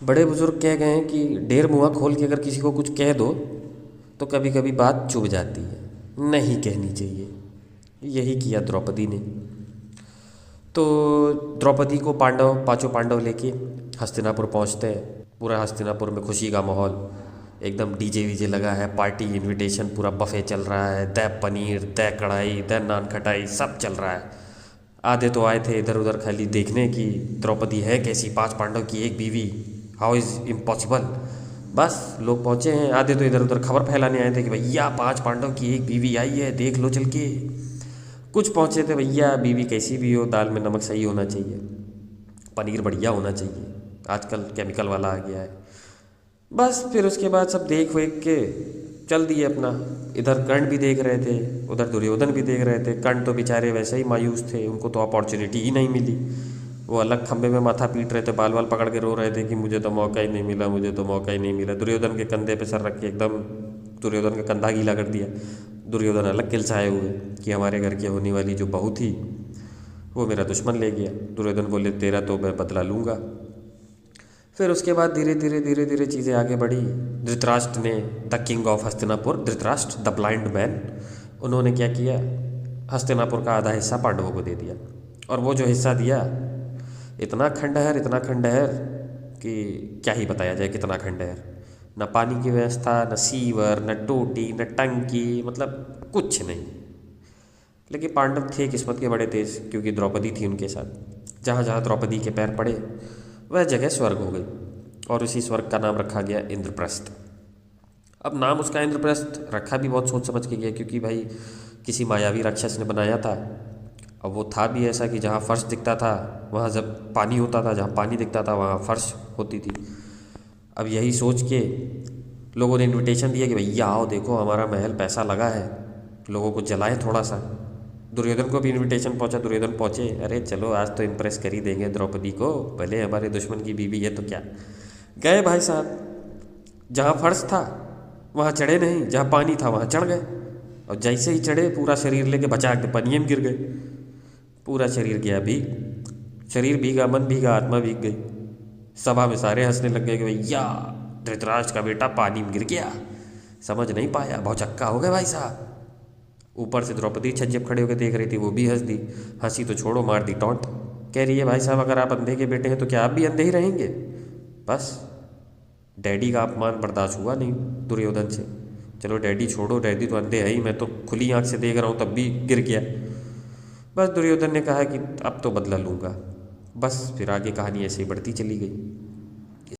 बड़े बुजुर्ग कह गए हैं कि ढेर मुँह खोल के अगर किसी को कुछ कह दो तो कभी कभी बात चुभ जाती है, नहीं कहनी चाहिए। यही किया द्रौपदी ने। तो द्रौपदी को पांडव, पांचों पांडव लेके हस्तिनापुर पहुंचते हैं। पूरा हस्तिनापुर में खुशी का माहौल, एकदम डीजे वीजे लगा है, पार्टी इनविटेशन, पूरा बफे चल रहा है, दै पनीर, दै कढ़ाई, दै नान खटाई, सब चल रहा है। आधे तो आए थे इधर उधर खाली देखने की द्रौपदी है कैसी, पांच पांडव की एक बीवी, हाउ इज़ इम्पॉसिबल। बस लोग पहुँचे हैं, आधे तो इधर उधर खबर फैलाने आए थे कि भैया पांच पांडव की एक बीवी आई है, देख लो चल के। कुछ पहुँचे थे भैया बीवी कैसी भी हो, दाल में नमक सही होना चाहिए, पनीर बढ़िया होना चाहिए, आजकल केमिकल वाला आ गया है। बस फिर उसके बाद सब देख वेख के चल दिए अपना। इधर कर्ण भी देख रहे थे, उधर दुर्योधन भी देख रहे थे। कर्ण तो बेचारे वैसे ही मायूस थे, उनको तो अपॉर्चुनिटी ही नहीं मिली। वो अलग खंबे में माथा पीट रहे थे, बाल बाल पकड़ के रो रहे थे कि मुझे तो मौका ही नहीं मिला, मुझे तो मौका ही नहीं मिला। दुर्योधन के कंधे पे सर रख के एकदम दुर्योधन का कंधा गीला कर दिया। दुर्योधन अलग किलसाए हुए कि हमारे घर की होने वाली जो बहू थी वो मेरा दुश्मन ले गया। दुर्योधन बोले तेरा तो मैं बदला लूँगा। फिर उसके बाद धीरे धीरे धीरे धीरे चीज़ें आगे बढ़ी। धृतराष्ट्र ने, the king of Hastinapur, Dhritarashtra the blind man, उन्होंने क्या किया, हस्तिनापुर का आधा हिस्सा पांडवों को दे दिया। और वो जो हिस्सा दिया, इतना खंडहर कि क्या ही बताया जाए कितना खंडहर। न पानी की व्यवस्था, न सीवर, न टोटी, न टंकी, मतलब कुछ नहीं। लेकिन पांडव थे किस्मत के बड़े तेज, क्योंकि द्रौपदी थी उनके साथ। जहाँ जहाँ द्रौपदी के पैर पड़े वह जगह स्वर्ग हो गई, और उसी स्वर्ग का नाम रखा गया इंद्रप्रस्थ। अब नाम उसका इंद्रप्रस्थ रखा भी बहुत सोच समझ के गया, क्योंकि भाई किसी मायावी राक्षस ने बनाया था। अब वो था भी ऐसा कि जहाँ फर्श दिखता था वहाँ जब पानी होता था, जहाँ पानी दिखता था वहाँ फर्श होती थी। अब यही सोच के लोगों ने इनविटेशन दिया कि भैया आओ देखो हमारा महल पैसा लगा है, लोगों को जलाए थोड़ा सा। दुर्योधन को भी इनविटेशन पहुंचा, दुर्योधन पहुंचे, अरे चलो आज तो इम्प्रेस कर ही देंगे द्रौपदी को, भले हमारे दुश्मन की बीवी है तो क्या। गए भाई साहब, जहाँ फर्श था वहाँ चढ़े नहीं, जहाँ पानी था वहाँ चढ़ गए। और जैसे ही चढ़े पूरा शरीर लेके बचा के पनिये में गिर गए। पूरा शरीर गया भीग, शरीर भीगा, मन भीगा, आत्मा भीग गई। सभा में सारे हंसने लग गए कि भैया धृतराष्ट्र का बेटा पानी में गिर गया, समझ नहीं पाया, भौचक्का हो गए भाई साहब। ऊपर से द्रौपदी छज्जब खड़े होकर देख रही थी, वो भी हंस दी। हंसी तो छोड़ो, मार दी टॉन्ट। कह रही है भाई साहब अगर आप अंधे के बेटे हैं तो क्या आप भी अंधे ही रहेंगे। बस डैडी का अपमान बर्दाश्त हुआ नहीं दुर्योधन से। चलो डैडी छोड़ो, डैडी तो अंधे है ही, मैं तो खुली आंख से देख रहा हूँ तब भी गिर गया। बस दुर्योधन ने कहा कि अब तो बदला लूँगा। बस फिर आगे कहानी ऐसे ही बढ़ती चली गई।